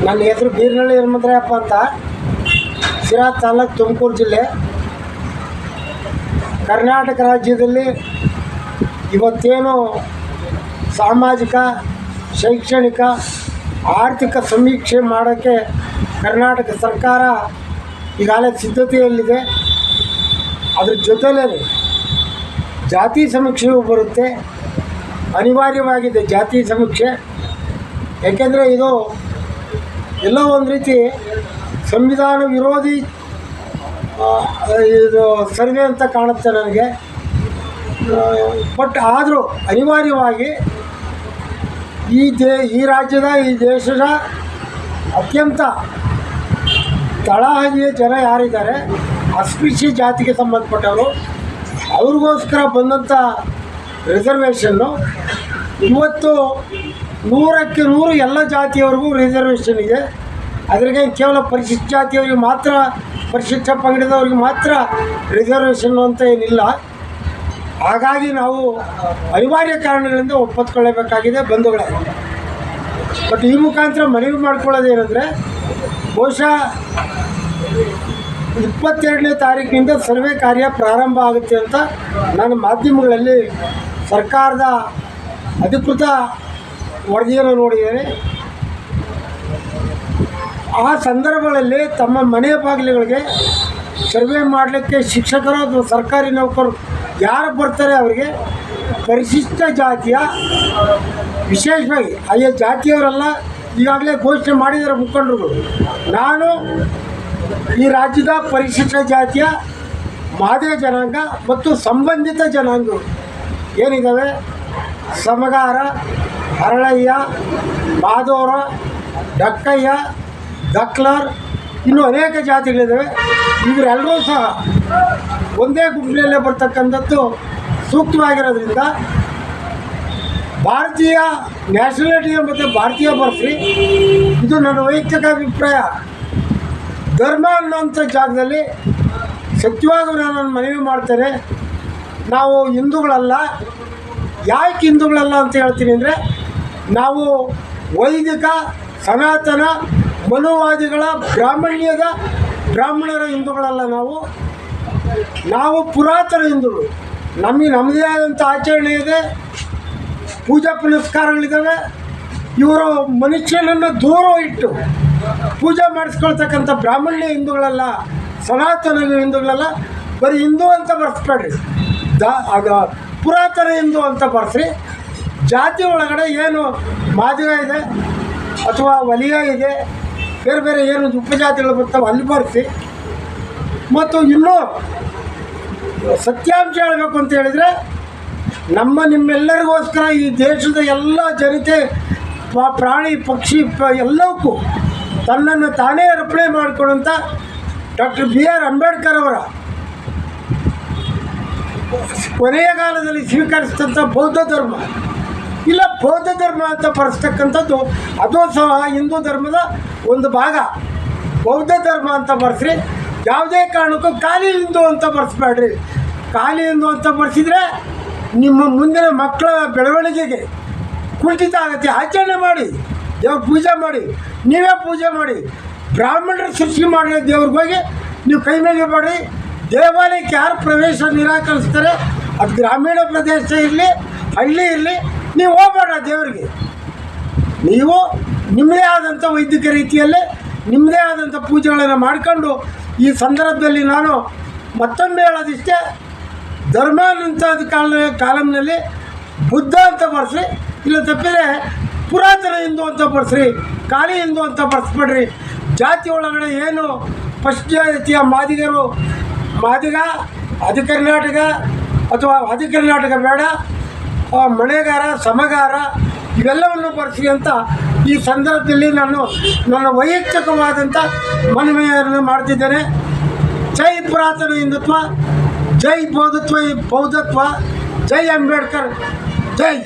ನನ್ನ ಹೆಸರು ಬೀರ್ನಳ್ಳಿ ಹನುಮಂತರಾಯಪ್ಪ ಅಂತ, ಶಿರಾ ತಾಲೂಕು, ತುಮಕೂರು ಜಿಲ್ಲೆ. ಕರ್ನಾಟಕ ರಾಜ್ಯದಲ್ಲಿ ಇವತ್ತೇನು ಸಾಮಾಜಿಕ, ಶೈಕ್ಷಣಿಕ, ಆರ್ಥಿಕ ಸಮೀಕ್ಷೆ ಮಾಡೋಕ್ಕೆ ಕರ್ನಾಟಕ ಸರ್ಕಾರ ಈಗಾಗಲೇ ಸಿದ್ಧತೆಯಲ್ಲಿದೆ. ಅದ್ರ ಜೊತೆಲೇ ಜಾತಿ ಸಮೀಕ್ಷೆಯೂ ಬರುತ್ತೆ, ಅನಿವಾರ್ಯವಾಗಿದೆ ಜಾತಿ ಸಮೀಕ್ಷೆ. ಯಾಕೆಂದರೆ ಇದು ಎಲ್ಲೋ ಒಂದು ರೀತಿ ಸಂವಿಧಾನ ವಿರೋಧಿ ಇದು ಸರ್ವೆ ಅಂತ ಕಾಣುತ್ತೆ ನನಗೆ. ಬಟ್ ಆದರೂ ಅನಿವಾರ್ಯವಾಗಿ ಈ ರಾಜ್ಯದ, ಈ ದೇಶದ ಅತ್ಯಂತ ತಳಹದಿಯ ಜನ ಯಾರಿದ್ದಾರೆ, ಅಸ್ಪೃಶ್ಯ ಜಾತಿಗೆ ಸಂಬಂಧಪಟ್ಟವರು, ಅವ್ರಿಗೋಸ್ಕರ ಬಂದಂಥ ರಿಸರ್ವೇಷನ್ನು ಇವತ್ತು 100ಕ್ಕೆ 100 ಎಲ್ಲ ಜಾತಿಯವ್ರಿಗೂ ರಿಸರ್ವೇಷನ್ ಇದೆ. ಅದ್ರಿಗೆ ಕೇವಲ ಪರಿಶಿಷ್ಟ ಜಾತಿಯವರಿಗೆ ಮಾತ್ರ, ಪರಿಶಿಷ್ಟ ಪಂಗಡದವ್ರಿಗೆ ಮಾತ್ರ ರಿಸರ್ವೇಷನ್ನು ಅಂತ ಏನಿಲ್ಲ. ಹಾಗಾಗಿ ನಾವು ಅನಿವಾರ್ಯ ಕಾರಣಗಳಿಂದ ಒಪ್ಪತ್ಕೊಳ್ಳಬೇಕಾಗಿದೆ ಬಂಧುಗಳೇ. ಬಟ್ ಈ ಮುಖಾಂತರ ಮನವಿ ಮಾಡ್ಕೊಳ್ಳೋದೇನೆಂದರೆ, ಬಹುಶಃ 22ನೇ ತಾರೀಕಿನಿಂದ ಸರ್ವೆ ಕಾರ್ಯ ಪ್ರಾರಂಭ ಆಗುತ್ತೆ ಅಂತ ನಾನು ಮಾಧ್ಯಮಗಳಲ್ಲಿ ಸರ್ಕಾರದ ಅಧಿಕೃತ ವರದಿಯನ್ನು ನೋಡಿದ್ದೇನೆ. ಆ ಸಂದರ್ಭಗಳಲ್ಲಿ ತಮ್ಮ ಮನೆಯ ಬಾಗಿಲುಗಳಿಗೆ ಸರ್ವೆ ಮಾಡಲಿಕ್ಕೆ ಶಿಕ್ಷಕರು ಅಥವಾ ಸರ್ಕಾರಿ ನೌಕರರು ಯಾರು ಬರ್ತಾರೆ ಅವರಿಗೆ ಪರಿಶಿಷ್ಟ ಜಾತಿಯ, ವಿಶೇಷವಾಗಿ ಆಯಾ ಜಾತಿಯವರೆಲ್ಲ ಈಗಾಗಲೇ ಘೋಷಣೆ ಮಾಡಿದ್ದಾರೆ ಮುಖಂಡರುಗಳು. ನಾನು ಈ ರಾಜ್ಯದ ಪರಿಶಿಷ್ಟ ಜಾತಿಯ ಮಾದಿಗ ಜನಾಂಗ ಮತ್ತು ಸಂಬಂಧಿತ ಜನಾಂಗಗಳು ಏನಿದ್ದಾವೆ, ಸಮಗಾರ, ಹರಳಯ್ಯ, ಮಾದೋರ, ಡಕ್ಕಯ್ಯ, ದಕ್ಲರ್, ಇನ್ನೂ ಅನೇಕ ಜಾತಿಗಳಿದ್ದಾವೆ. ಇವರೆಲ್ಲರೂ ಸಹ ಒಂದೇ ಗುಂಪಿನಲ್ಲೇ ಬರ್ತಕ್ಕಂಥದ್ದು ಸೂಕ್ತವಾಗಿರೋದ್ರಿಂದ ಭಾರತೀಯ ನ್ಯಾಷನಾಲಿಟಿ ಮತ್ತು ಭಾರತೀಯ ಬರ್ಸ್ರಿ, ಇದು ನನ್ನ ವೈಯಕ್ತಿಕ ಅಭಿಪ್ರಾಯ. ಧರ್ಮ ಅನ್ನೋಂಥ ಜಾಗದಲ್ಲಿ ಸತ್ಯವಾಗೂ ನಾನು ಮನವಿ ಮಾಡ್ತೇನೆ. ನಾವು ಹಿಂದೂಗಳಲ್ಲ. ಯಾಕೆ ಹಿಂದೂಗಳಲ್ಲ ಅಂತ ಹೇಳ್ತೀನಿ ಅಂದರೆ, ನಾವು ವೈದಿಕ, ಸನಾತನ, ಮನುವಾದಿಗಳ, ಬ್ರಾಹ್ಮಣರ ಹಿಂದೂಗಳಲ್ಲ. ನಾವು ಪುರಾತನ ಹಿಂದೂಗಳು. ನಮ್ಮದೇ ಆದಂಥ ಆಚರಣೆ ಇದೆ, ಪೂಜಾ ಪುನಸ್ಕಾರಗಳಿದ್ದಾವೆ. ಇವರು ಮನುಷ್ಯನನ್ನು ದೂರ ಇಟ್ಟು ಪೂಜೆ ಮಾಡಿಸ್ಕೊಳ್ತಕ್ಕಂಥ ಬ್ರಾಹ್ಮಣ್ಯ ಹಿಂದೂಗಳಲ್ಲ, ಸನಾತನ ಹಿಂದೂಗಳಲ್ಲ. ಬರೀ ಹಿಂದೂ ಅಂತ ಬರ್ಸ್ಬೇಡ್ರಿ, ಅದು ಪುರಾತನ ಹಿಂದೂ ಅಂತ ಬರ್ಸ್ರಿ. ಜಾತಿ ಒಳಗಡೆ ಏನು ಮಾದಿಗ ಇದೆ ಅಥವಾ ವಲಿಯ ಇದೆ, ಬೇರೆ ಬೇರೆ ಏನು ಉಪಜಾತಿಗಳು ಬರ್ತಾವೆ ಅಲ್ಲಿ ಬರ್ಸಿ. ಮತ್ತು ಇನ್ನೂ ಸತ್ಯಾಂಶ ಹೇಳಬೇಕು ಅಂತ ಹೇಳಿದರೆ, ನಿಮ್ಮೆಲ್ಲರಿಗೋಸ್ಕರ ಈ ದೇಶದ ಎಲ್ಲ ಜನತೆ, ಪ್ರಾಣಿ ಪಕ್ಷಿ ಎಲ್ಲವಕ್ಕೂ ತನ್ನನ್ನು ತಾನೇ ಅರ್ಪಣೆ ಮಾಡಿಕೊಂಡಂಥ ಡಾಕ್ಟರ್ B.R. ಅಂಬೇಡ್ಕರ್ ಅವರ ಕೊನೆಯ ಕಾಲದಲ್ಲಿ ಸ್ವೀಕರಿಸಿದಂಥ ಬೌದ್ಧ ಧರ್ಮ ಅಂತ ಬರೆಸ್ತಕ್ಕಂಥದ್ದು, ಅದು ಸಹ ಹಿಂದೂ ಧರ್ಮದ ಒಂದು ಭಾಗ. ಬೌದ್ಧ ಧರ್ಮ ಅಂತ ಬರ್ಸ್ರಿ. ಯಾವುದೇ ಕಾರಣಕ್ಕೂ ಖಾಲಿ ಹಿಂದೂ ಅಂತ ಬರ್ಸ್ಬೇಡ್ರಿ. ಖಾಲಿ ಹಿಂದೂ ಅಂತ ಬರ್ಸಿದ್ರೆ ನಿಮ್ಮ ಮುಂದಿನ ಮಕ್ಕಳ ಬೆಳವಣಿಗೆಗೆ ಕುಂಠಿತ ಆಗುತ್ತೆ. ಆಚರಣೆ ಮಾಡಿ, ದೇವ್ರ ಪೂಜೆ ಮಾಡಿ, ನೀವೇ ಪೂಜೆ ಮಾಡಿ. ಬ್ರಾಹ್ಮಣರು ಸೃಷ್ಟಿ ಮಾಡಿರೋ ದೇವ್ರಿಗೆ ಹೋಗಿ ನೀವು ಕೈ ಮೇಲೆ ಮಾಡಿ. ದೇವಾಲಯಕ್ಕೆ ಯಾರು ಪ್ರವೇಶ ನಿರಾಕರಿಸ್ತಾರೆ, ಅದು ಗ್ರಾಮೀಣ ಪ್ರದೇಶ ಇರಲಿ, ಹಳ್ಳಿ ಇರಲಿ, ನೀವು ಹೋಗಬೇಡ ದೇವರಿಗೆ. ನೀವು ನಿಮ್ಮದೇ ಆದಂಥ ವೈದಿಕ ರೀತಿಯಲ್ಲೇ ನಿಮ್ಮದೇ ಆದಂಥ ಪೂಜೆಗಳನ್ನು ಮಾಡಿಕೊಂಡು, ಈ ಸಂದರ್ಭದಲ್ಲಿ ನಾನು ಮತ್ತೊಮ್ಮೆ ಹೇಳೋದಿಷ್ಟೇ, ಧರ್ಮ ಅನ್ನೋಂಥ ಕಾಲಮ್ನಲ್ಲಿ ಬುದ್ಧ ಅಂತ ಬರ್ಸ್ರಿ, ಇಲ್ಲ ತಪ್ಪಿದರೆ ಪುರಾತನ ಹಿಂದೂ ಅಂತ ಬರ್ಸ್ರಿ. ಖಾಲಿ ಹಿಂದೂ ಅಂತ ಬರ್ಸ್ಬೇಡ್ರಿ. ಜಾತಿ ಒಳಗಡೆ ಏನು ಫಸ್ಟ್ ಜಾತಿಯ ಮಾದಿಗ, ಅಧಿಕರ್ನಾಟಕ ಅಥವಾ ಅಧಿಕರ್ನಾಟಕ ಬೇಡ, ಮಳೆಗಾರ, ಸಮಗಾರ ಇವೆಲ್ಲವನ್ನು ಬರ್ಸಿ ಅಂತ ಈ ಸಂದರ್ಭದಲ್ಲಿ ನಾನು ನನ್ನ ವೈಯಕ್ತಿಕವಾದಂಥ ಮನವಿಯನ್ನು ಮಾಡ್ತಿದ್ದೇನೆ. ಜೈ ಪುರಾತನ ಹಿಂದುತ್ವ, ಜೈ ಬೌದ್ಧತ್ವ, ಜೈ ಅಂಬೇಡ್ಕರ್, ಜೈ.